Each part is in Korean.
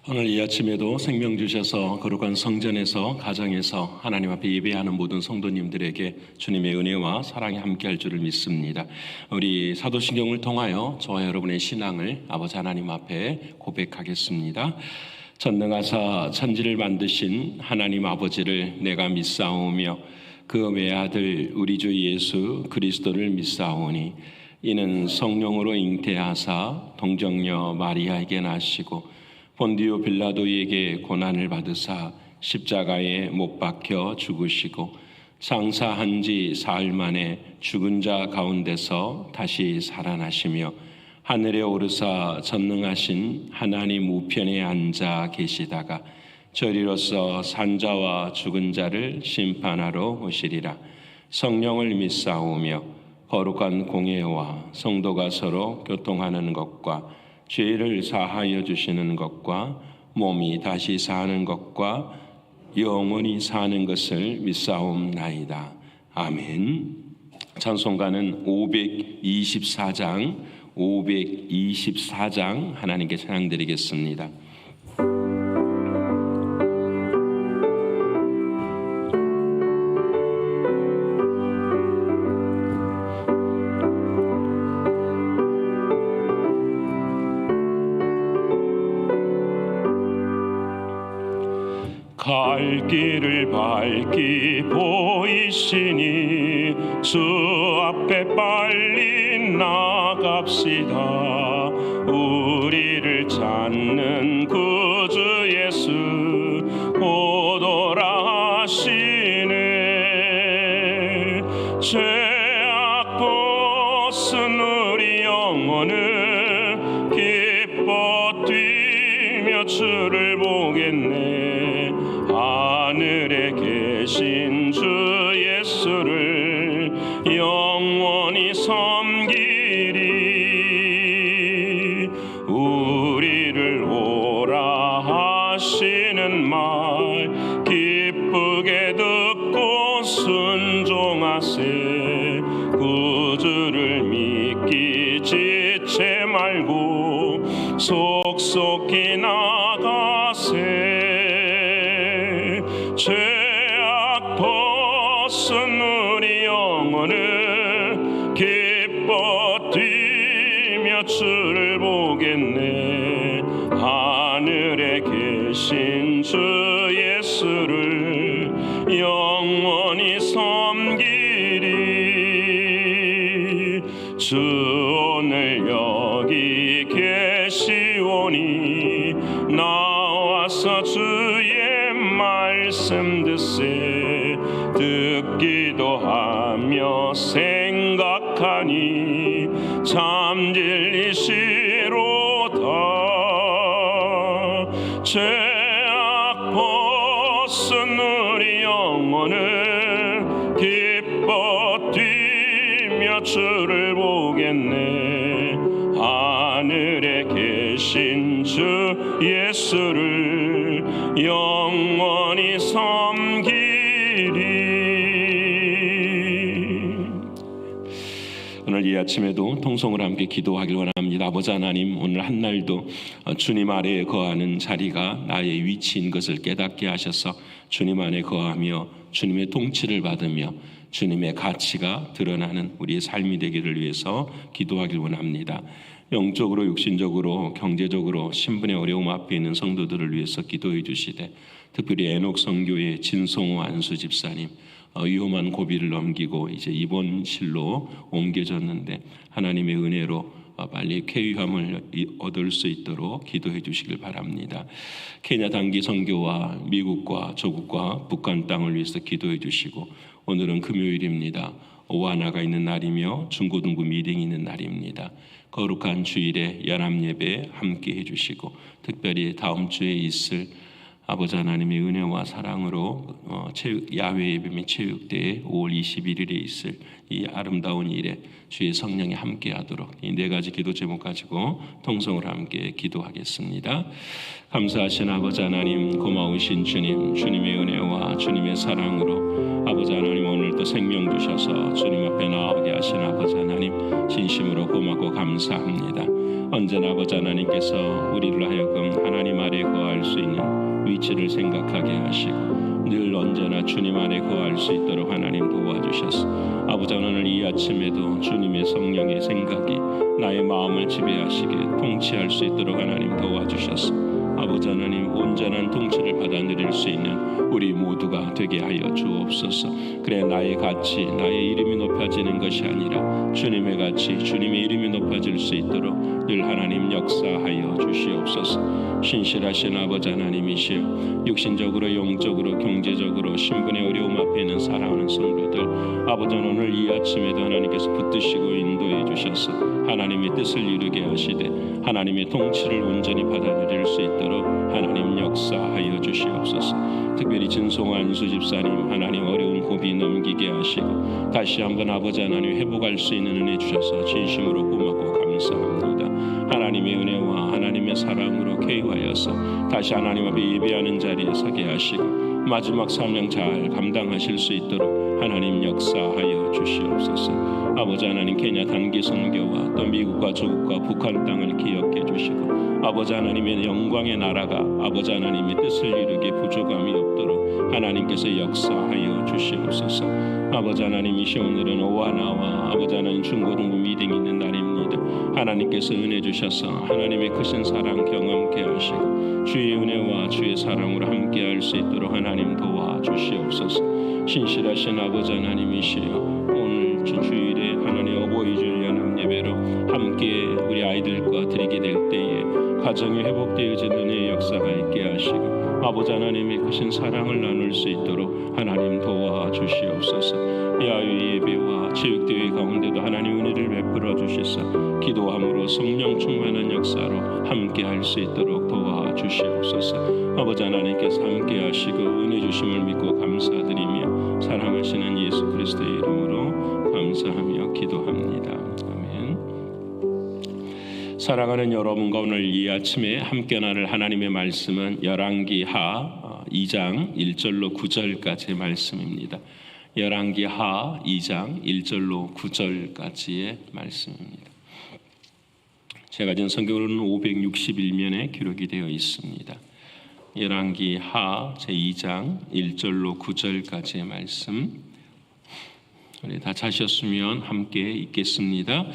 오늘 이 아침에도 생명 주셔서 거룩한 성전에서 가정에서 하나님 앞에 예배하는 모든 성도님들에게 주님의 은혜와 사랑이 함께할 줄을 믿습니다. 우리 사도신경을 통하여 저와 여러분의 신앙을 아버지 하나님 앞에 고백하겠습니다. 전능하사 천지를 만드신 하나님 아버지를 내가 믿사오며 그 외아들 우리 주 예수 그리스도를 믿사오니 이는 성령으로 잉태하사 동정녀 마리아에게 나시고 본디오 빌라도에게 고난을 받으사 십자가에 못 박혀 죽으시고 장사한 지 사흘 만에 죽은 자 가운데서 다시 살아나시며 하늘에 오르사 전능하신 하나님 우편에 앉아 계시다가 저리로서 산자와 죽은 자를 심판하러 오시리라. 성령을 믿사오며 거룩한 공예와 성도가 서로 교통하는 것과 죄를 사하여 주시는 것과 몸이 다시 사는 것과 영원히 사는 것을 믿사옵나이다. 아멘. 찬송가는 524장 하나님께 찬양드리겠습니다. 갈 길을 밝히 보이시니 주 앞에 빨리 나갑시다. 우리를 찾는 구주 예수 곧 오라 하시네. 죄악 벗은 우리 영혼을 기뻐 뛰며 주를 보겠네. 하늘에 계신 주 예수를 영원히 섬기리. 우리를 오라 하시는 말 기쁘게 듣고 순종하세. 구주를 믿기 지체 말고 속속히 나가세. 죄악 벗은 우리 영혼을 기뻐 뛰며 주를 보겠네. 하늘에 계신 주 예수를 영원히 섬기리. 주 오늘 여기 계시오니 나와서 주의 말씀 듣세. 듣기도 하며 생각하니 참 진리시로다. 죄악 벗은 우리 영혼을 기뻐 뛰며 주를 보겠네. 하늘에 계신 주 예수를 영원히 섬기리. 오늘 이 아침에도 통성으로 함께 기도하길 원합니다. 아버지 하나님, 오늘 한날도 주님 아래에 거하는 자리가 나의 위치인 것을 깨닫게 하셔서 주님 안에 거하며 주님의 통치를 받으며 주님의 가치가 드러나는 우리의 삶이 되기를 위해서 기도하길 원합니다. 영적으로, 육신적으로, 경제적으로 신분의 어려움 앞에 있는 성도들을 위해서 기도해 주시되, 특별히 에녹 선교의 진송호 안수 집사님 위험한 고비를 넘기고 이제 입원실로 옮겨졌는데 하나님의 은혜로 빨리 쾌유함을 얻을 수 있도록 기도해 주시길 바랍니다. 케냐 단기 선교와 미국과 조국과 북한 땅을 위해서 기도해 주시고, 오늘은 금요일입니다. 오하나가 있는 날이며 중고등부 미팅이 있는 날입니다. 거룩한 주일에 연합예배 함께 해주시고, 특별히 다음 주에 있을 아버지 하나님의 은혜와 사랑으로 야외 예배 및 체육대회 5월 21일에 있을 이 아름다운 일에 주의 성령이 함께하도록 이 네 가지 기도 제목 가지고 통성으로 함께 기도하겠습니다. 감사하신 아버지 하나님, 고마우신 주님, 주님의 은혜와 주님의 사랑으로 아버지 하나님 오늘도 생명 주셔서 주님 앞에 나오게 하신 아버지 하나님 진심으로 고맙고 감사합니다. 언제나 아버지 하나님께서 우리를 하여금 하나님 아래 거할 수 있는 위치를 생각하게 하시고 늘 언제나 주님 안에 거할 수 있도록 하나님 도와주셔서 아버지 오늘 이 아침에도 주님의 성령의 생각이 나의 마음을 지배하시게 통치할 수 있도록 하나님 도와주셔서 아버지 하나님 온전한 통치를 받아 누릴 수 있는 우리 모두가 되게 하여 주옵소서. 그래 나의 가치 나의 이름이 높아지는 것이 아니라 주님의 가치 주님의 이름이 높아질 수 있도록 늘 하나님 역사하여 주시옵소서. 신실하신 아버지 하나님이시여 육신적으로 영적으로 경제적으로 신분의 어려움 앞에 있는 사랑하는 성도들 아버지 오늘 이 아침에도 하나님께서 붙드시고 인도해 주셔서 하나님의 뜻을 이루게 하시되 하나님의 통치를 온전히 받아 누릴 수 있도록 하나님 역사하여 주시옵소서. 특별히 진송한 수집사님 하나님 어려운 고비 넘기게 하시고 다시 한번 아버지 하나님 회복할 수 있는 은혜 주셔서 진심으로 고맙고 감사합니다. 하나님의 은혜와 하나님의 사랑으로 개입하여서 다시 하나님 앞에 예배하는 자리에 서게 하시고 마지막 사명 잘 감당하실 수 있도록 하나님 역사하여 주시옵소서. 아버지 하나님 케냐 단기 선교와 또 미국과 조국과 북한 땅을 기억해 주시고 아버지 하나님의 영광의 나라가 아버지 하나님의 뜻을 이루게 부족함이 없도록 하나님께서 역사하여 주시옵소서. 아버지 하나님이시 오늘은 오하나와 아버지 하나님 중고등부 미팅이 있는 날입니다. 하나님께서 은혜 주셔서 하나님의 크신 사랑 경험케 하시고 주의 은혜와 주의 사랑으로 함께할 수 있도록 하나님 도와주시옵소서. 신실하신 아버지 하나님이시여 오늘 주일에 하나님 어버이 주일 연합 예배로 함께 우리 아이들과 드리게 될 때에 가정이 회복되어지는 은혜의 역사가 있게 하시고 아버지 하나님의 크신 사랑을 나눌 수 있도록 하나님 도와주시옵소서. 야외 예배와 체육대회 가운데도 하나님 은혜를 베풀어 주시사 기도함으로 성령 충만한 역사로 함께 할 수 있도록 도와주시옵소서. 아버지 하나님께서 함께 하시고 은혜 주심을 믿고 감사드리며 사랑하시는 예수 그리스도의 이름으로 감사하며 기도합니다. 아멘. 사랑하는 여러분과 오늘 이 아침에 함께 나눌 하나님의 말씀은 열왕기하 2장 1절로 9절까지의 말씀입니다. 열왕기하 2장 1절로 9절까지의 말씀입니다. 제가 지금 성경으로는 561면에 기록이 되어 있습니다. 열왕기하 제2장 1절로 9절까지의 말씀 우리 다 찾으셨으면 함께 읽겠습니다.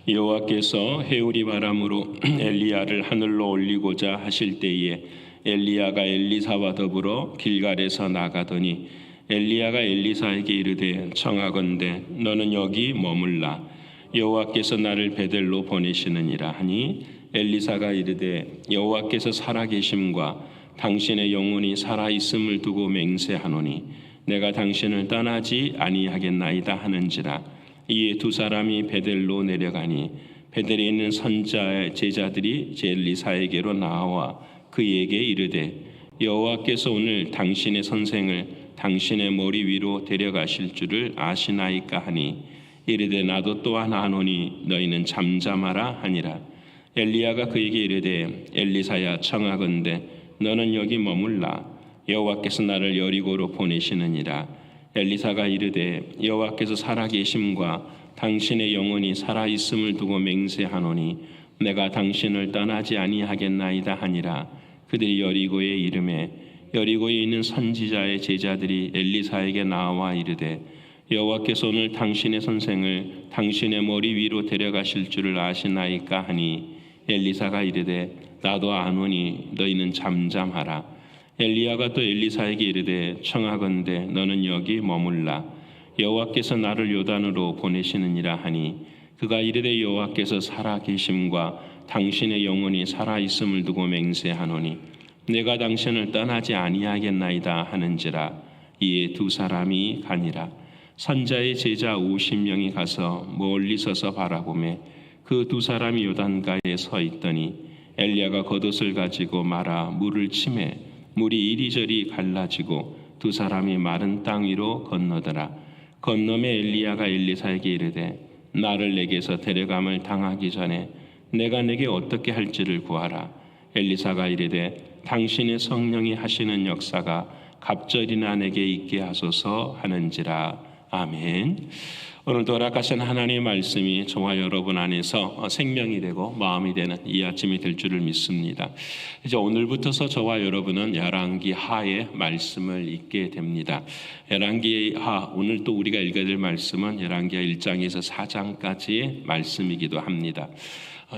여호와께서 해오리 바람으로 엘리야를 하늘로 올리고자 하실 때에 엘리야가 엘리사와 더불어 길갈에서 나가더니 엘리야가 엘리사에게 이르되 청하건대 너는 여기 머물라 여호와께서 나를 베델로 보내시느니라 하니 엘리사가 이르되 여호와께서 살아계심과 당신의 영혼이 살아있음을 두고 맹세하노니 내가 당신을 떠나지 아니하겠나이다 하는지라. 이에 두 사람이 베델로 내려가니 베델에 있는 선자의 제자들이 엘리사에게로 나와 그에게 이르되 여호와께서 오늘 당신의 선생을 당신의 머리 위로 데려가실 줄을 아시나이까 하니 이르되 나도 또한 아노니 너희는 잠잠하라 하니라. 엘리야가 그에게 이르되 엘리사야 청하건대 너는 여기 머물라 여호와께서 나를 여리고로 보내시느니라. 엘리사가 이르되 여호와께서 살아계심과 당신의 영혼이 살아있음을 두고 맹세하노니 내가 당신을 떠나지 아니하겠나이다 하니라. 그들이 여리고에 이르매 여리고에 있는 선지자의 제자들이 엘리사에게 나와 이르되 여호와께서 오늘 당신의 선생을 당신의 머리 위로 데려가실 줄을 아시나이까 하니 엘리사가 이르되 나도 아노니 너희는 잠잠하라. 엘리야가 또 엘리사에게 이르되 청하건대 너는 여기 머물라 여호와께서 나를 요단으로 보내시느니라 하니 그가 이르되 여호와께서 살아계심과 당신의 영혼이 살아있음을 두고 맹세하노니 내가 당신을 떠나지 아니하겠나이다 하는지라. 이에 두 사람이 가니라. 선자의 제자 50명이 가서 멀리 서서 바라보매 그 두 사람이 요단가에 서 있더니 엘리야가 겉옷을 가지고 말아 물을 치매 물이 이리저리 갈라지고 두 사람이 마른 땅 위로 건너더라. 건너매 엘리야가 엘리사에게 이르되 나를 내게서 데려감을 당하기 전에 내가 내게 어떻게 할지를 구하라. 엘리사가 이르되 당신의 성령이 하시는 역사가 갑절이나 내게 있게 하소서 하는지라. 아멘. 오늘도 허락하신 하나님의 말씀이 저와 여러분 안에서 생명이 되고 마음이 되는 이 아침이 될 줄을 믿습니다. 이제 오늘부터서 저와 여러분은 열왕기 하의 말씀을 읽게 됩니다. 열왕기 하, 오늘 또 우리가 읽어야 될 말씀은 열왕기하 1장에서 4장까지의 말씀이기도 합니다.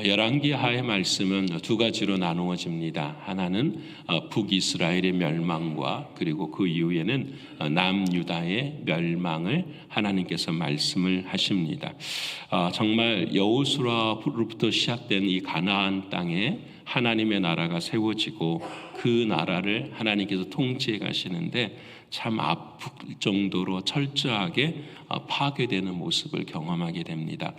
열왕기 하의 말씀은 두 가지로 나누어집니다. 하나는 북이스라엘의 멸망과 그리고 그 이후에는 남유다의 멸망을 하나님께서 말씀을 하십니다. 정말 여호수아로부터 시작된 이 가나안 땅에 하나님의 나라가 세워지고 그 나라를 하나님께서 통치해 가시는데 참 아플 정도로 철저하게 파괴되는 모습을 경험하게 됩니다.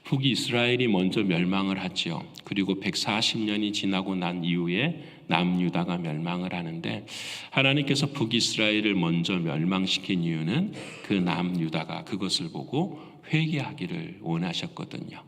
북이스라엘이 먼저 멸망을 하지요. 그리고 140년이 지나고 난 이후에 남유다가 멸망을 하는데 하나님께서 북이스라엘을 먼저 멸망시킨 이유는 그 남유다가 그것을 보고 회개하기를 원하셨거든요.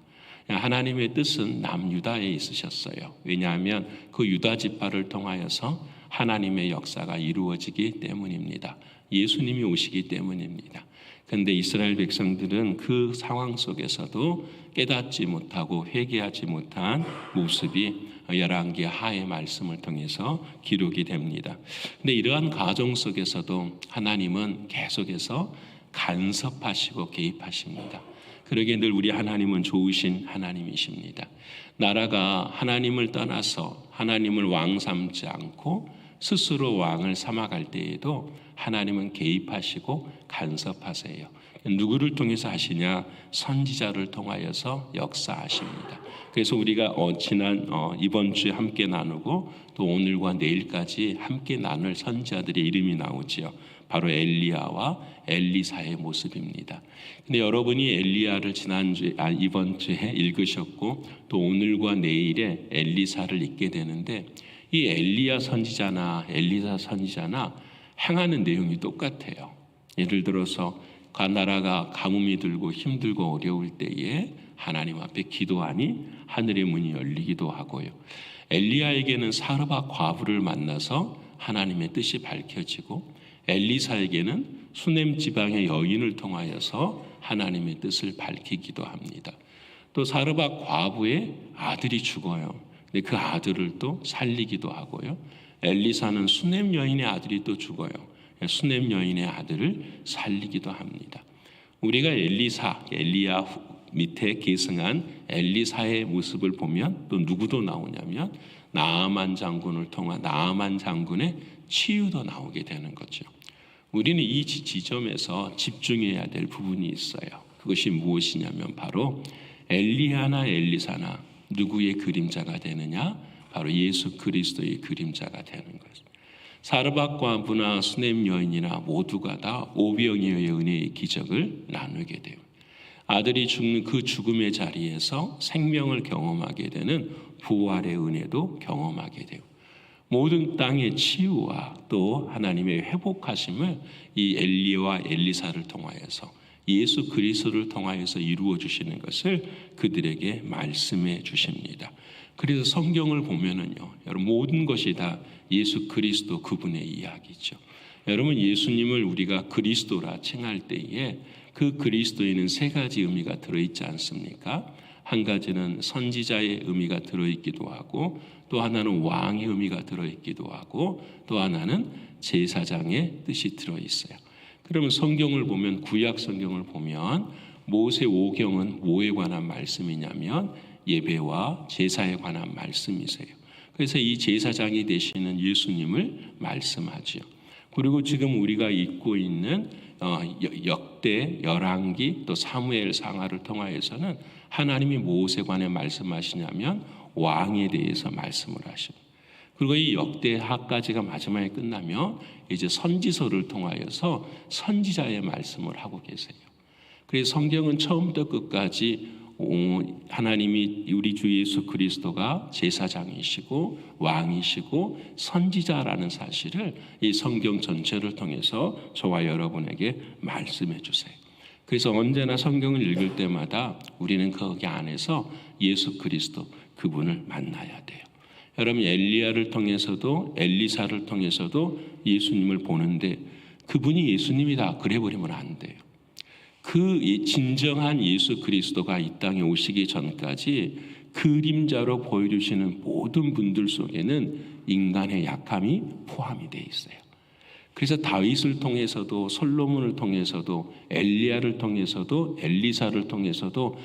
하나님의 뜻은 남유다에 있으셨어요. 왜냐하면 그 유다 지파를 통하여서 하나님의 역사가 이루어지기 때문입니다. 예수님이 오시기 때문입니다. 그런데 이스라엘 백성들은 그 상황 속에서도 깨닫지 못하고 회개하지 못한 모습이 열왕기 하의 말씀을 통해서 기록이 됩니다. 그런데 이러한 과정 속에서도 하나님은 계속해서 간섭하시고 개입하십니다. 그러기에 늘 우리 하나님은 좋으신 하나님이십니다. 나라가 하나님을 떠나서 하나님을 왕 삼지 않고 스스로 왕을 삼아갈 때에도 하나님은 개입하시고 간섭하세요. 누구를 통해서 하시냐? 선지자를 통하여서 역사하십니다. 그래서 우리가 이번 주에 함께 나누고 또 오늘과 내일까지 함께 나눌 선지자들의 이름이 나오지요. 바로 엘리야와 엘리사의 모습입니다. 근데 여러분이 엘리야를 이번 주에 읽으셨고 또 오늘과 내일에 엘리사를 읽게 되는데 이 엘리야 선지자나 엘리사 선지자나 행하는 내용이 똑같아요. 예를 들어서 그 나라가 가뭄이 들고 힘들고 어려울 때에 하나님 앞에 기도하니 하늘의 문이 열리기도 하고요. 엘리야에게는 사르밧 과부를 만나서 하나님의 뜻이 밝혀지고 엘리사에게는 수넴 지방의 여인을 통하여서 하나님의 뜻을 밝히기도 합니다. 또 사르밧 과부의 아들이 죽어요. 근데 그 아들을 또 살리기도 하고요. 엘리사는 수넴 여인의 아들이 또 죽어요. 수넴 여인의 아들을 살리기도 합니다. 우리가 엘리야 밑에 계승한 엘리사의 모습을 보면 또 누구도 나오냐면 나아만 장군의 치유도 나오게 되는 거죠. 우리는 이 지점에서 집중해야 될 부분이 있어요. 그것이 무엇이냐면 바로 엘리야나 엘리사나 누구의 그림자가 되느냐? 바로 예수 그리스도의 그림자가 되는 것입니다. 사르밧 과부나 수넴 여인이나 모두가 다 오병이어의 은혜의 기적을 나누게 돼요. 아들이 죽는 그 죽음의 자리에서 생명을 경험하게 되는 부활의 은혜도 경험하게 돼요. 모든 땅의 치유와 또 하나님의 회복하심을 이 엘리야와 엘리사를 통하여서 예수 그리스도를 통하여서 이루어 주시는 것을 그들에게 말씀해 주십니다. 그래서 성경을 보면은요, 여러분 모든 것이 다 예수 그리스도 그분의 이야기죠. 여러분 예수님을 우리가 그리스도라 칭할 때에 그 그리스도에는 세 가지 의미가 들어있지 않습니까? 한 가지는 선지자의 의미가 들어있기도 하고 또 하나는 왕의 의미가 들어있기도 하고 또 하나는 제사장의 뜻이 들어있어요. 그러면 성경을 보면 구약 성경을 보면 모세 5경은 뭐에 관한 말씀이냐면 예배와 제사에 관한 말씀이세요. 그래서 이 제사장이 되시는 예수님을 말씀하죠. 그리고 지금 우리가 읽고 있는 역대, 열왕기 또 사무엘 상하를 통하여서는 하나님이 무엇에 관해 말씀하시냐면 왕에 대해서 말씀을 하십니다. 그리고 이 역대하까지가 마지막에 끝나면 이제 선지서를 통하여서 선지자의 말씀을 하고 계세요. 그래서 성경은 처음부터 끝까지 하나님이 우리 주 예수 그리스도가 제사장이시고 왕이시고 선지자라는 사실을 이 성경 전체를 통해서 저와 여러분에게 말씀해 주세요. 그래서 언제나 성경을 읽을 때마다 우리는 거기 안에서 예수 그리스도 그분을 만나야 돼요. 여러분 엘리야를 통해서도 엘리사를 통해서도 예수님을 보는데 그분이 예수님이다 그래 버리면 안 돼요. 그 진정한 예수 그리스도가 이 땅에 오시기 전까지 그림자로 보여주시는 모든 분들 속에는 인간의 약함이 포함이 되어 있어요. 그래서 다윗을 통해서도 솔로몬을 통해서도 엘리야를 통해서도 엘리사를 통해서도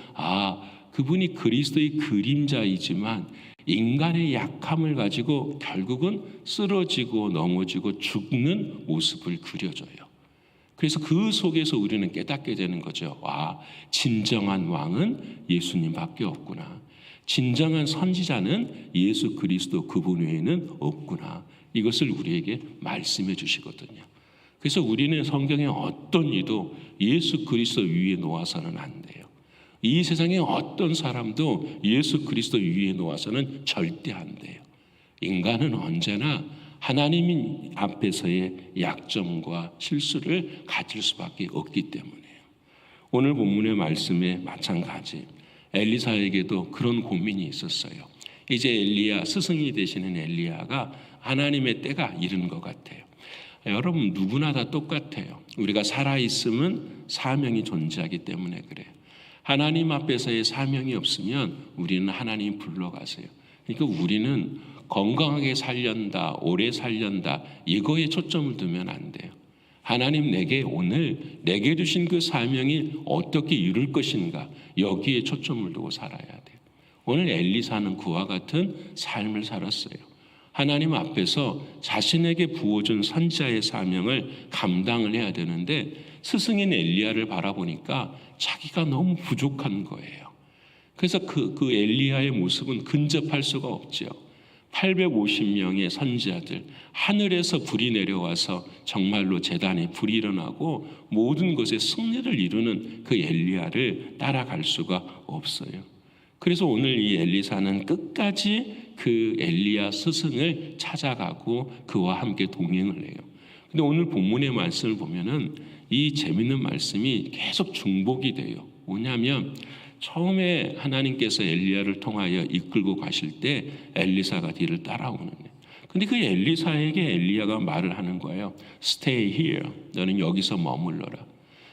그분이 그리스도의 그림자이지만 인간의 약함을 가지고 결국은 쓰러지고 넘어지고 죽는 모습을 그려줘요. 그래서 그 속에서 우리는 깨닫게 되는 거죠. 진정한 왕은 예수님밖에 없구나. 진정한 선지자는 예수 그리스도 그분 외에는 없구나. 이것을 우리에게 말씀해 주시거든요. 그래서 우리는 성경의 어떤 이도 예수 그리스도 위에 놓아서는 안 돼요. 이 세상의 어떤 사람도 예수 그리스도 위에 놓아서는 절대 안 돼요. 인간은 언제나 하나님 앞에서의 약점과 실수를 가질 수밖에 없기 때문이에요. 오늘 본문의 말씀에 마찬가지 엘리사에게도 그런 고민이 있었어요. 이제 엘리야, 스승이 되시는 엘리야가 하나님의 때가 이른 것 같아요. 여러분 누구나 다 똑같아요. 우리가 살아있으면 사명이 존재하기 때문에 그래요. 하나님 앞에서의 사명이 없으면 우리는 하나님 불러가세요. 그러니까 우리는 건강하게 살련다, 오래 살련다 이거에 초점을 두면 안 돼요. 하나님 오늘 내게 주신 그 사명이 어떻게 이룰 것인가 여기에 초점을 두고 살아야 돼요. 오늘 엘리사는 그와 같은 삶을 살았어요. 하나님 앞에서 자신에게 부어준 선지자의 사명을 감당을 해야 되는데 스승인 엘리야를 바라보니까 자기가 너무 부족한 거예요. 그래서 그 엘리야의 모습은 근접할 수가 없죠. 850명의 선지자들, 하늘에서 불이 내려와서 정말로 제단에 불이 일어나고 모든 것에 승리를 이루는 그 엘리야를 따라갈 수가 없어요. 그래서 오늘 이 엘리사는 끝까지 그 엘리야 스승을 찾아가고 그와 함께 동행을 해요. 근데 오늘 본문의 말씀을 보면은 이 재밌는 말씀이 계속 중복이 돼요. 뭐냐면 처음에 하나님께서 엘리야를 통하여 이끌고 가실 때 엘리사가 뒤를 따라오는 거예요. 근데 그 엘리사에게 엘리야가 말을 하는 거예요. Stay here. 너는 여기서 머물러라.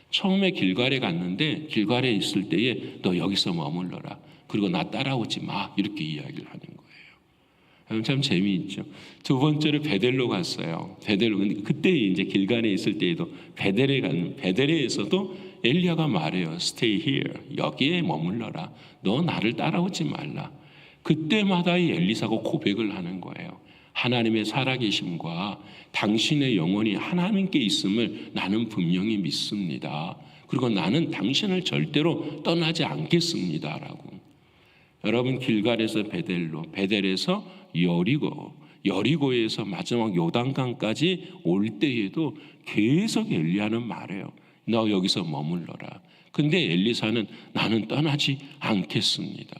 처음에 길갈에 갔는데 길갈에 있을 때에 너 여기서 머물러라. 그리고 나 따라오지 마. 이렇게 이야기를 하는 거예요. 참 재미있죠. 두 번째로 베델로 갔어요. 베델로. 근데 그때 이제 길갈에 있을 때에도 베델에서도 엘리야가 말해요. Stay here. 여기에 머물러라. 너 나를 따라오지 말라. 그때마다 이 엘리사가 고백을 하는 거예요. 하나님의 살아계심과 당신의 영혼이 하나님께 있음을 나는 분명히 믿습니다. 그리고 나는 당신을 절대로 떠나지 않겠습니다라고. 여러분 길갈에서 베델에서 여리고에서 마지막 요단강까지 올 때에도 계속 엘리야는 말해요. 너 여기서 머물러라. 근데 엘리사는 나는 떠나지 않겠습니다.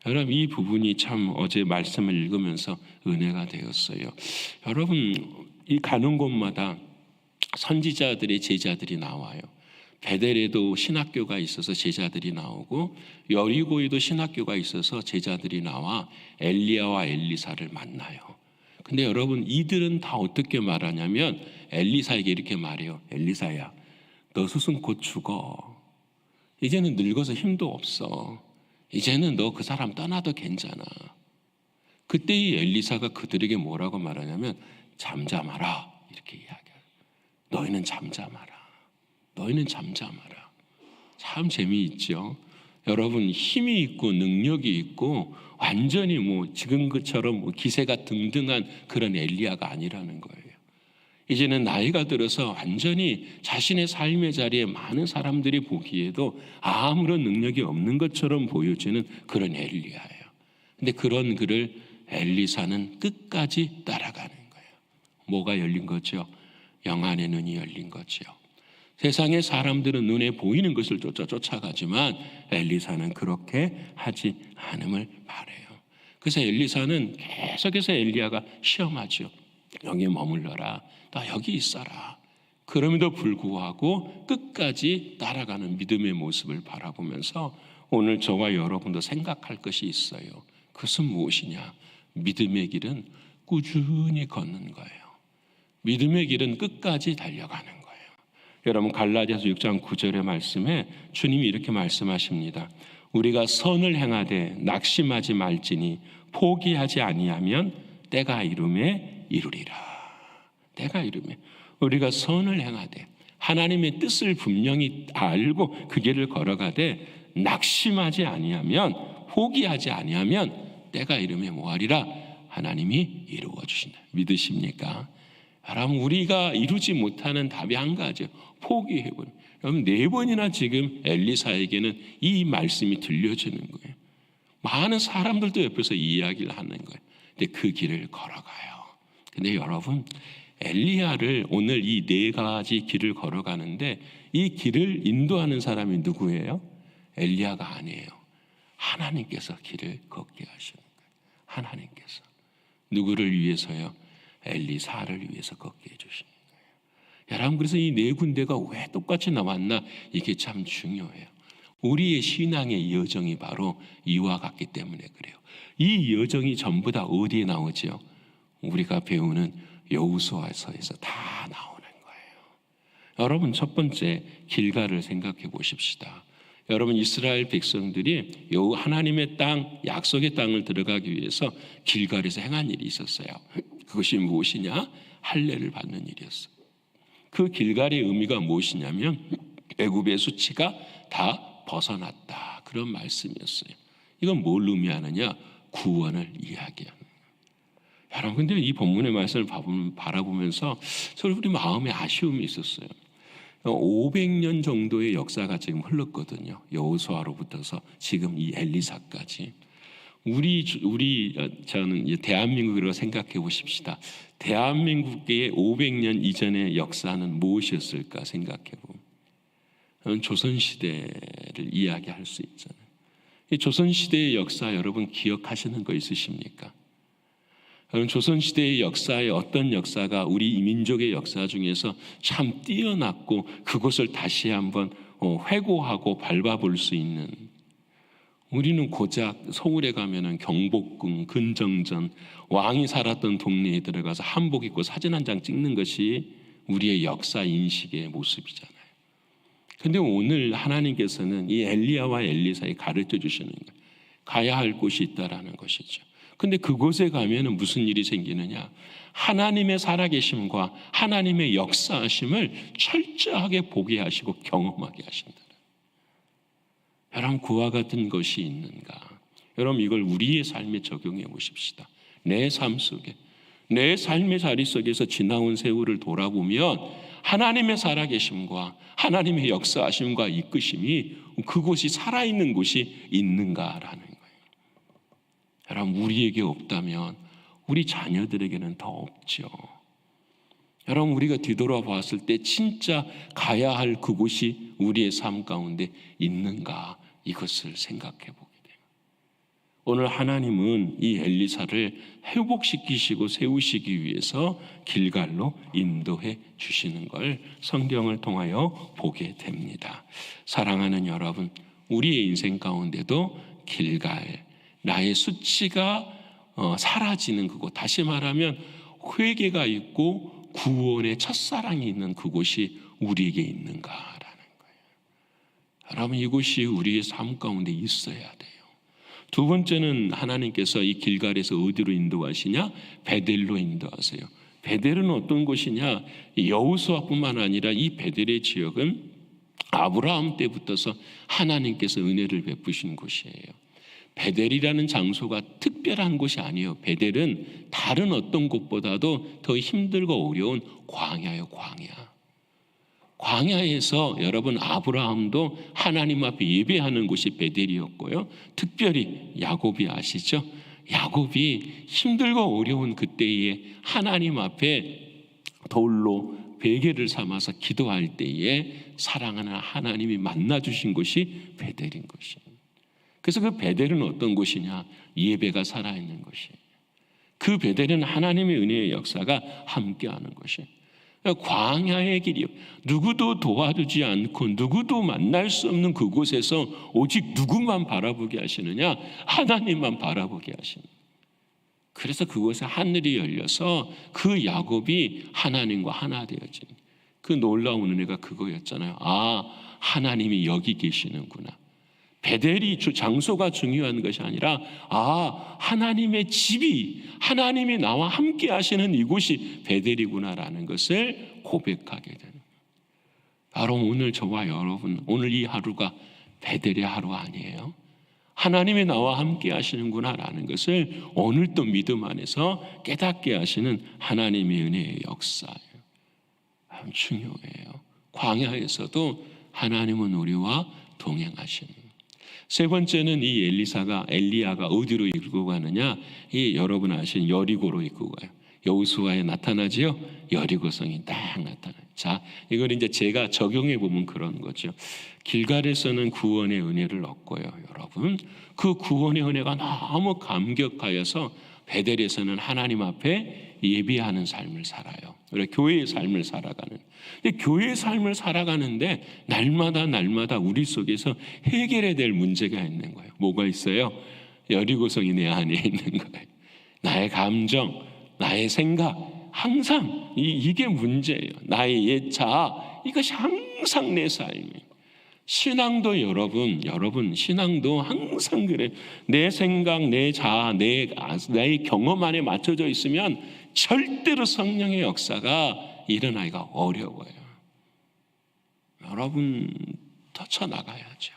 여러분 이 부분이 참 어제 말씀을 읽으면서 은혜가 되었어요. 여러분 이 가는 곳마다 선지자들의 제자들이 나와요. 베델에도 신학교가 있어서 제자들이 나오고 여리고에도 신학교가 있어서 제자들이 나와 엘리야와 엘리사를 만나요. 근데 여러분 이들은 다 어떻게 말하냐면 엘리사에게 이렇게 말해요. 엘리사야, 너 스승 곧 죽어. 이제는 늙어서 힘도 없어. 이제는 너 그 사람 떠나도 괜찮아. 그때 이 엘리사가 그들에게 뭐라고 말하냐면 잠잠하라 이렇게 이야기해요. 너희는 잠잠하라. 너희는 잠잠하라. 참 재미있죠. 여러분 힘이 있고 능력이 있고 완전히 지금 것처럼 기세가 등등한 그런 엘리야가 아니라는 거예요. 이제는 나이가 들어서 완전히 자신의 삶의 자리에 많은 사람들이 보기에도 아무런 능력이 없는 것처럼 보여지는 그런 엘리야예요. 근데 그런 그를 엘리사는 끝까지 따라가는 거예요. 뭐가 열린 거죠? 영안의 눈이 열린 거죠. 세상의 사람들은 눈에 보이는 것을 쫓아가지만 엘리사는 그렇게 하지 않음을 바라요. 그래서 엘리사는 계속해서 엘리야가 시험하죠. 여기 머물러라. 나 여기 있어라. 그럼에도 불구하고 끝까지 따라가는 믿음의 모습을 바라보면서 오늘 저와 여러분도 생각할 것이 있어요. 그것은 무엇이냐? 믿음의 길은 꾸준히 걷는 거예요. 믿음의 길은 끝까지 달려가는 거예요. 여러분 갈라디아서 6장 9절의 말씀에 주님이 이렇게 말씀하십니다. 우리가 선을 행하되 낙심하지 말지니 포기하지 아니하면 때가 이름에 이루리라. 때가 이름에 우리가 선을 행하되 하나님의 뜻을 분명히 알고 그 길을 걸어가되 낙심하지 아니하면 포기하지 아니하면 때가 이름에 뭐하리라? 하나님이 이루어 주신다. 믿으십니까? 여러분 우리가 이루지 못하는 답이 한 가지예요. 포기해버려. 여러분 4번이나 지금 엘리사에게는 이 말씀이 들려주는 거예요. 많은 사람들도 옆에서 이야기를 하는 거예요. 근데 그 길을 걸어가요. 근데 여러분 엘리야를 오늘 이 4가지 길을 걸어가는데 이 길을 인도하는 사람이 누구예요? 엘리야가 아니에요. 하나님께서 길을 걷게 하시는 거예요. 하나님께서. 누구를 위해서요? 엘리사를 위해서 걷게 해주시는 거예요. 여러분 그래서 이 4군데가 왜 똑같이 나왔나? 이게 참 중요해요. 우리의 신앙의 여정이 바로 이와 같기 때문에 그래요. 이 여정이 전부 다 어디에 나오죠? 우리가 배우는 여호수아서에서 다 나오는 거예요. 여러분 첫 번째 길가를 생각해 보십시다. 여러분 이스라엘 백성들이 하나님의 땅, 약속의 땅을 들어가기 위해서 길갈에서 행한 일이 있었어요. 그것이 무엇이냐? 할례를 받는 일이었어요. 그 길갈의 의미가 무엇이냐면 애굽의 수치가 다 벗어났다. 그런 말씀이었어요. 이건 뭘 의미하느냐? 구원을 이야기하는 거예요. 여러분 근데 이 본문의 말씀을 바라보면서 서로 우리 마음에 아쉬움이 있었어요. 500년 정도의 역사가 지금 흘렀거든요. 여호수아로부터서 지금 이 엘리사까지. 저는 대한민국으로 생각해 보십시다. 대한민국의 500년 이전의 역사는 무엇이었을까 생각해 보면 조선시대를 이야기할 수 있잖아요. 이 조선시대의 역사 여러분 기억하시는 거 있으십니까? 여러분 조선시대의 역사에 어떤 역사가 우리 민족의 역사 중에서 참 뛰어났고 그것을 다시 한번 회고하고 밟아볼 수 있는, 우리는 고작 서울에 가면은 경복궁, 근정전, 왕이 살았던 동네에 들어가서 한복 입고 사진 한 장 찍는 것이 우리의 역사 인식의 모습이잖아요. 근데 오늘 하나님께서는 이 엘리야와 엘리사에 가르쳐 주시는 거예요. 가야 할 곳이 있다라는 것이죠. 근데 그곳에 가면은 무슨 일이 생기느냐? 하나님의 살아계심과 하나님의 역사하심을 철저하게 보게 하시고 경험하게 하신다. 여러분 그와 같은 것이 있는가? 여러분 이걸 우리의 삶에 적용해 보십시다. 내 삶 속에, 내 삶의 자리 속에서 지나온 세월을 돌아보면 하나님의 살아계심과 하나님의 역사하심과 이끄심이 그곳이 살아있는 곳이 있는가라는 거예요. 여러분 우리에게 없다면 우리 자녀들에게는 더 없죠. 여러분 우리가 뒤돌아봤을 때 진짜 가야 할 그곳이 우리의 삶 가운데 있는가, 이것을 생각해 보게 돼요. 오늘 하나님은 이 엘리사를 회복시키시고 세우시기 위해서 길갈로 인도해 주시는 걸 성경을 통하여 보게 됩니다. 사랑하는 여러분, 우리의 인생 가운데도 길갈, 나의 수치가 사라지는 그곳, 다시 말하면 회개가 있고 구원의 첫사랑이 있는 그곳이 우리에게 있는가라는 거예요. 여러분 이곳이 우리의 삶 가운데 있어야 돼요. 두 번째는 하나님께서 이 길갈에서 어디로 인도하시냐? 베델로 인도하세요. 베델은 어떤 곳이냐? 여호수아뿐만 아니라 이 베델의 지역은 아브라함 때부터서 하나님께서 은혜를 베푸신 곳이에요. 베델이라는 장소가 특별한 곳이 아니에요. 베델은 다른 어떤 곳보다도 더 힘들고 어려운 광야예요. 광야. 광야에서 여러분 아브라함도 하나님 앞에 예배하는 곳이 베델이었고요. 특별히 야곱이 아시죠? 야곱이 힘들고 어려운 그때에 하나님 앞에 돌로 베개를 삼아서 기도할 때에 사랑하는 하나님이 만나주신 곳이 베델인 것이에요. 그래서 그 베델은 어떤 곳이냐? 예배가 살아있는 곳이에요. 그 베델은 하나님의 은혜의 역사가 함께하는 것이에요. 광야의 길이요. 누구도 도와주지 않고 누구도 만날 수 없는 그곳에서 오직 누구만 바라보게 하시느냐? 하나님만 바라보게 하시는. 그래서 그곳에 하늘이 열려서 그 야곱이 하나님과 하나 되어진. 그 놀라운 은혜가 그거였잖아요. 아, 하나님이 여기 계시는구나. 베델이 장소가 중요한 것이 아니라 아, 하나님의 집이, 하나님이 나와 함께 하시는 이곳이 베델이구나라는 것을 고백하게 되는 거예요. 바로 오늘 저와 여러분, 오늘 이 하루가 베델의 하루 아니에요? 하나님이 나와 함께 하시는구나라는 것을 오늘 또 믿음 안에서 깨닫게 하시는 하나님의 은혜의 역사예요. 참 중요해요. 광야에서도 하나님은 우리와 동행하시는. 세 번째는 이 엘리야가 어디로 이끌고 가느냐? 이 여러분 아시는 여리고로 이끌고 가요. 여호수아에 나타나지요. 여리고성이 딱 나타나요. 자, 이걸 이제 제가 적용해 보면 그런 거죠. 길갈에서는 구원의 은혜를 얻고요, 여러분. 그 구원의 은혜가 너무 감격하여서 베델에서는 하나님 앞에 예배하는 삶을 살아요. 우리 교회의 삶을 살아가는. 근데 교회의 삶을 살아가는데 날마다 우리 속에서 해결해야 될 문제가 있는 거예요. 뭐가 있어요? 여리고성이 내 안에 있는 거예요. 나의 감정, 나의 생각, 항상 이게 문제예요. 나의 옛 자아, 이것이 항상 내 삶이에요. 신앙도 여러분 신앙도 항상 그래. 내 생각, 내 자아, 나의 경험 안에 맞춰져 있으면 절대로 성령의 역사가 일어나기가 어려워요. 여러분 터쳐나가야죠.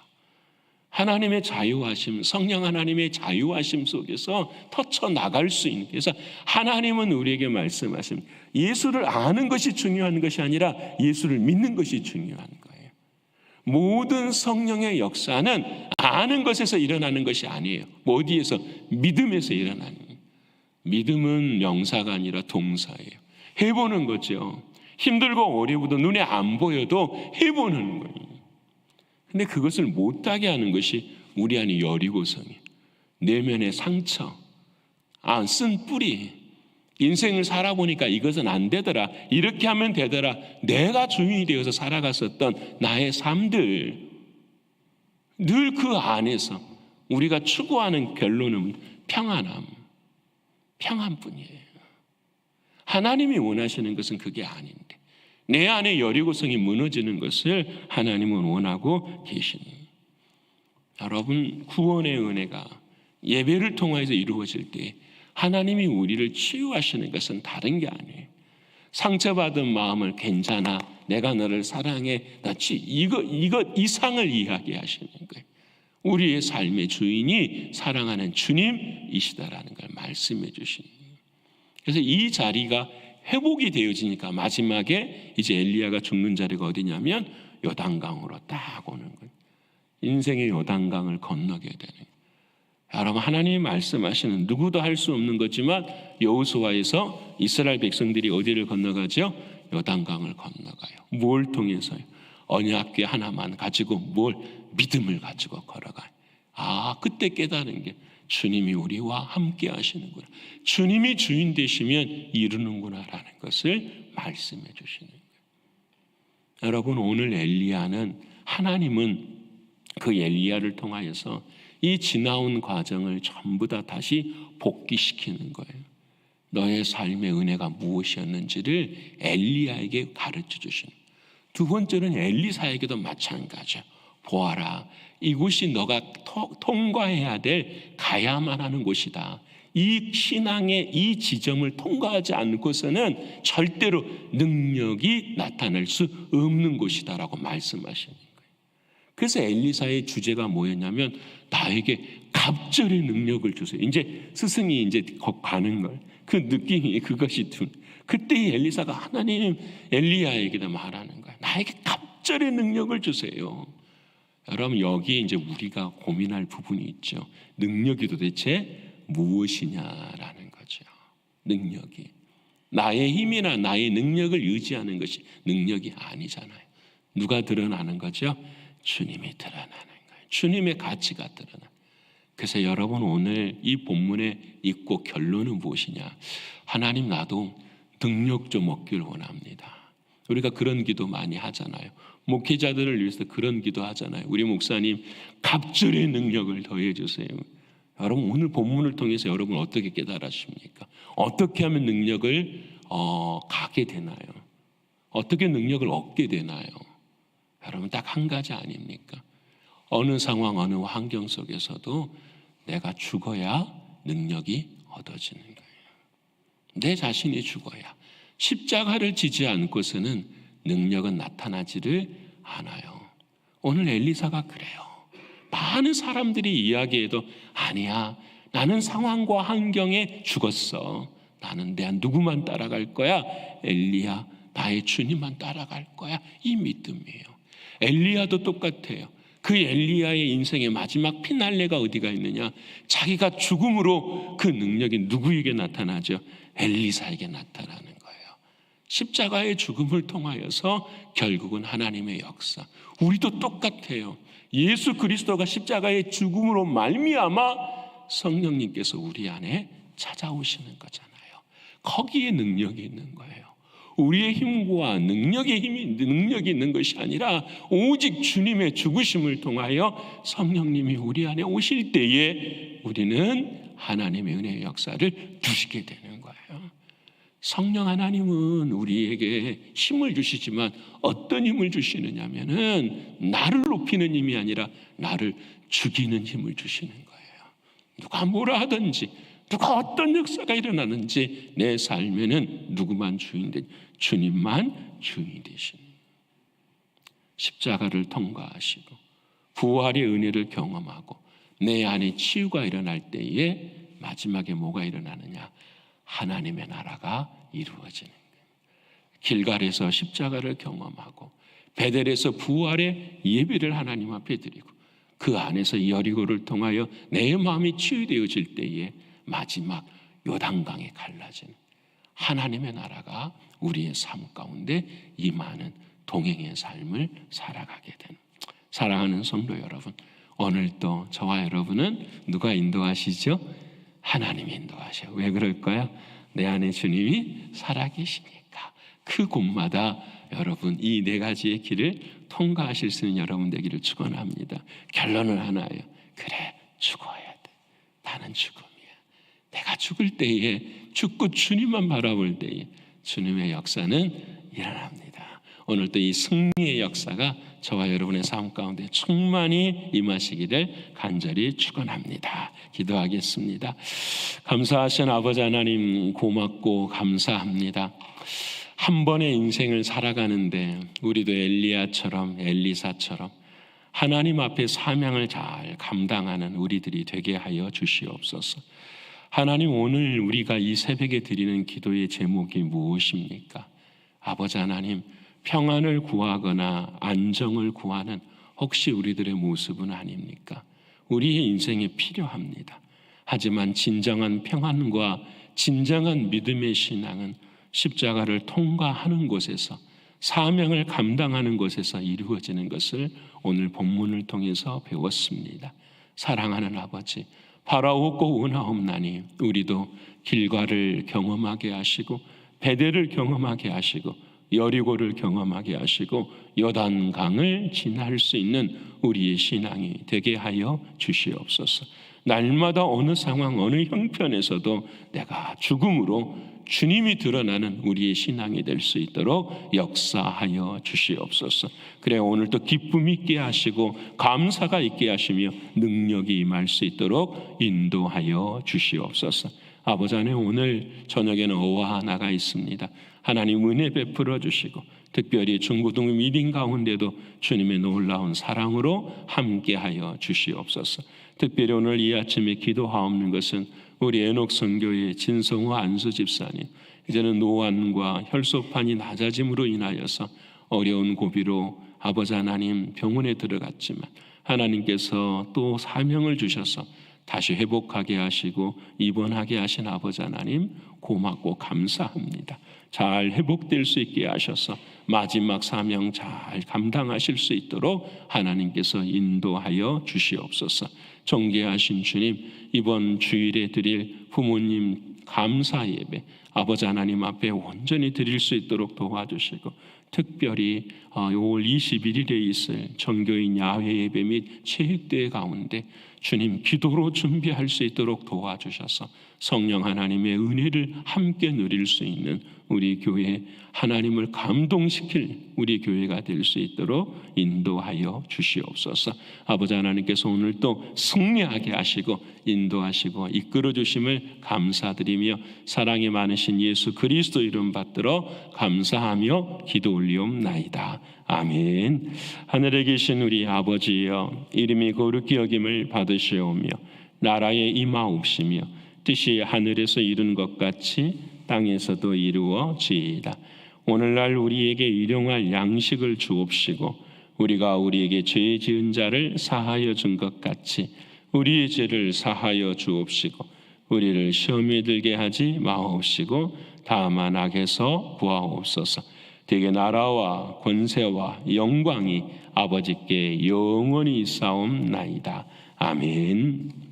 하나님의 자유하심, 성령 하나님의 자유하심 속에서 터쳐나갈 수 있는. 그래서 하나님은 우리에게 말씀하신 예수를 아는 것이 중요한 것이 아니라 예수를 믿는 것이 중요한 거예요. 모든 성령의 역사는 아는 것에서 일어나는 것이 아니에요. 어디에서? 믿음에서 일어나는 거예요. 믿음은 명사가 아니라 동사예요. 해보는 거죠. 힘들고 어려워도 눈에 안 보여도 해보는 거예요. 근데 그것을 못하게 하는 것이 우리 안에 여리고성이에요. 내면의 상처, 쓴 뿌리. 인생을 살아보니까 이것은 안 되더라, 이렇게 하면 되더라, 내가 주인이 되어서 살아갔었던 나의 삶들, 늘 그 안에서 우리가 추구하는 결론은 평안뿐이에요. 하나님이 원하시는 것은 그게 아닌데 내 안에 여리고성이 무너지는 것을 하나님은 원하고 계시는. 여러분, 구원의 은혜가 예배를 통해서 이루어질 때 하나님이 우리를 치유하시는 것은 다른 게 아니에요. 상처받은 마음을 괜찮아, 내가 너를 사랑해, 이것 이상을 이야기하시는 거예요. 우리의 삶의 주인이 사랑하는 주님이시다라는 걸 말씀해 주시는 거예요. 그래서 이 자리가 회복이 되어지니까 마지막에 이제 엘리야가 죽는 자리가 어디냐면 요단강으로 딱 오는 거예요. 인생의 요단강을 건너게 되는 거예요. 여러분, 하나님이 말씀하시는 누구도 할 수 없는 거지만 여호수아에서 이스라엘 백성들이 어디를 건너가죠? 요단강을 건너가요. 뭘 통해서요? 언약궤 하나만 가지고 믿음을 가지고 걸어가요. 그때 깨달은 게 주님이 우리와 함께 하시는구나, 주님이 주인 되시면 이루는구나라는 것을 말씀해 주시는 거예요. 여러분, 오늘 엘리야는 하나님은 그 엘리야를 통하여서 이 지나온 과정을 전부 다 다시 복귀시키는 거예요. 너의 삶의 은혜가 무엇이었는지를 엘리야에게 가르쳐 주시는. 두 번째는 엘리사에게도 마찬가지야. 보아라, 이곳이 너가 통과해야 될, 가야만 하는 곳이다. 이 신앙의 이 지점을 통과하지 않고서는 절대로 능력이 나타날 수 없는 곳이다라고 말씀하시는 거예요. 그래서 엘리사의 주제가 뭐였냐면 나에게 갑절의 능력을 주세요. 이제 스승이 이제 가는 걸, 그 느낌이 그것이 그때 엘리사가 하나님 엘리야에게도 말하는 거예요. 나에게 갑절의 능력을 주세요. 여러분, 여기에 이제 우리가 고민할 부분이 있죠. 능력이 도대체 무엇이냐라는 거죠. 능력이 나의 힘이나 나의 능력을 의지하는 것이 능력이 아니잖아요. 누가 드러나는 거죠? 주님이 드러나는 거예요. 주님의 가치가 드러나. 그래서 여러분, 오늘 이 본문에 있고 결론은 무엇이냐? 하나님, 나도 능력 좀 얻길 원합니다. 우리가 그런 기도 많이 하잖아요. 목회자들을 위해서 그런 기도 하잖아요. 우리 목사님, 갑절의 능력을 더해 주세요. 여러분, 오늘 본문을 통해서 여러분 어떻게 깨달으십니까? 어떻게 하면 능력을 가게 되나요? 어떻게 능력을 얻게 되나요? 여러분 딱 한 가지 아닙니까? 어느 상황 어느 환경 속에서도 내가 죽어야 능력이 얻어지는 거예요. 내 자신이 죽어야. 십자가를 지지 않고서는 능력은 나타나지를 않아요. 오늘 엘리사가 그래요. 많은 사람들이 이야기해도 아니야, 나는 상황과 환경에 죽었어. 나는 내 누구만 따라갈 거야? 엘리야, 나의 주님만 따라갈 거야. 이 믿음이에요. 엘리야도 똑같아요. 그 엘리야의 인생의 마지막 피날레가 어디가 있느냐? 자기가 죽음으로 그 능력이 누구에게 나타나죠? 엘리사에게 나타나는 거예요. 십자가의 죽음을 통하여서 결국은 하나님의 역사. 우리도 똑같아요. 예수 그리스도가 십자가의 죽음으로 말미암아 성령님께서 우리 안에 찾아오시는 거잖아요. 거기에 능력이 있는 거예요. 우리의 힘과 능력이 있는 것이 아니라 오직 주님의 죽으심을 통하여 성령님이 우리 안에 오실 때에 우리는 하나님의 은혜의 역사를 누리게 되는 거예요. 성령 하나님은 우리에게 힘을 주시지만 어떤 힘을 주시느냐면은 나를 높이는 힘이 아니라 나를 죽이는 힘을 주시는 거예요. 누가 뭐라 하든지, 누가 어떤 역사가 일어나는지 내 삶에는 누구만 주인 되지, 주님만 주인이 되시는, 십자가를 통과하시고 부활의 은혜를 경험하고 내 안에 치유가 일어날 때에 마지막에 뭐가 일어나느냐? 하나님의 나라가 이루어지는 거예요. 길갈에서 십자가를 경험하고 베델에서 부활의 예배를 하나님 앞에 드리고 그 안에서 여리고를 통하여 내 마음이 치유되어질 때에 마지막 요단강에 갈라진 하나님의 나라가 우리의 삶 가운데 임하는 동행의 삶을 살아가게 되는, 사랑하는 성도 여러분, 오늘도 저와 여러분은 누가 인도하시죠? 하나님이 인도하셔요. 왜 그럴까요? 내 안에 주님이 살아계시니까. 그 곳마다 여러분 이 네 가지의 길을 통과하실 수 있는 여러분 되기를 축원합니다. 결론은 하나예요. 그래, 죽어야 돼. 나는 죽음이야. 내가 죽을 때에, 죽고 주님만 바라볼 때에 주님의 역사는 일어납니다. 오늘도 이 승리의 역사가 저와 여러분의 삶 가운데 충만히 임하시기를 간절히 축원합니다. 기도하겠습니다. 감사하신 아버지 하나님, 고맙고 감사합니다. 한 번의 인생을 살아가는데 우리도 엘리야처럼, 엘리사처럼 하나님 앞에 사명을 잘 감당하는 우리들이 되게 하여 주시옵소서. 하나님, 오늘 우리가 이 새벽에 드리는 기도의 제목이 무엇입니까? 아버지 하나님, 평안을 구하거나 안정을 구하는 혹시 우리들의 모습은 아닙니까? 우리의 인생에 필요합니다. 하지만 진정한 평안과 진정한 믿음의 신앙은 십자가를 통과하는 곳에서, 사명을 감당하는 곳에서 이루어지는 것을 오늘 본문을 통해서 배웠습니다. 사랑하는 아버지, 바라옵고 원하옵나니 우리도 길가를 경험하게 하시고 베델을 경험하게 하시고 여리고를 경험하게 하시고 요단강을 지날 수 있는 우리의 신앙이 되게 하여 주시옵소서. 날마다 어느 상황 어느 형편에서도 내가 죽음으로 주님이 드러나는 우리의 신앙이 될 수 있도록 역사하여 주시옵소서. 그래 오늘도 기쁨 있게 하시고 감사가 있게 하시며 능력이 임할 수 있도록 인도하여 주시옵소서. 아버지 하나님, 오늘 저녁에는 어와 하나가 있습니다. 하나님 은혜 베풀어 주시고 특별히 중고등 미팅 가운데도 주님의 놀라운 사랑으로 함께하여 주시옵소서. 특별히 오늘 이 아침에 기도하옵는 것은 우리 에녹 선교의 진성호 안수 집사님, 이제는 노안과 혈소판이 낮아짐으로 인하여서 어려운 고비로 아버지 하나님 병원에 들어갔지만 하나님께서 또 사명을 주셔서 다시 회복하게 하시고 입원하게 하신 아버지 하나님 고맙고 감사합니다. 잘 회복될 수 있게 하셔서 마지막 사명 잘 감당하실 수 있도록 하나님께서 인도하여 주시옵소서. 존귀하신 주님, 이번 주일에 드릴 부모님 감사 예배 아버지 하나님 앞에 온전히 드릴 수 있도록 도와주시고 특별히 5월 21일에 있을 전교인 야외 예배 및 체육대회 가운데 주님 기도로 준비할 수 있도록 도와주셔서 성령 하나님의 은혜를 함께 누릴 수 있는 우리 교회, 하나님을 감동시킬 우리 교회가 될 수 있도록 인도하여 주시옵소서. 아버지 하나님께서 오늘 또 승리하게 하시고 인도하시고 이끌어 주심을 감사드리며 사랑이 많으신 예수 그리스도 이름 받들어 감사하며 기도 올리옵나이다. 아멘. 하늘에 계신 우리 아버지여, 이름이 거룩히 여김을 받으시오며 나라에 임하옵시며 뜻이 하늘에서 이룬 것 같이 땅에서도 이루어지이다. 오늘날 우리에게 일용할 양식을 주옵시고 우리가 우리에게 죄 지은 자를 사하여 준 것 같이 우리의 죄를 사하여 주옵시고 우리를 시험에 들게 하지 마옵시고 다만 악에서 구하옵소서. 대개 나라와 권세와 영광이 아버지께 영원히 있사옵나이다. 아멘.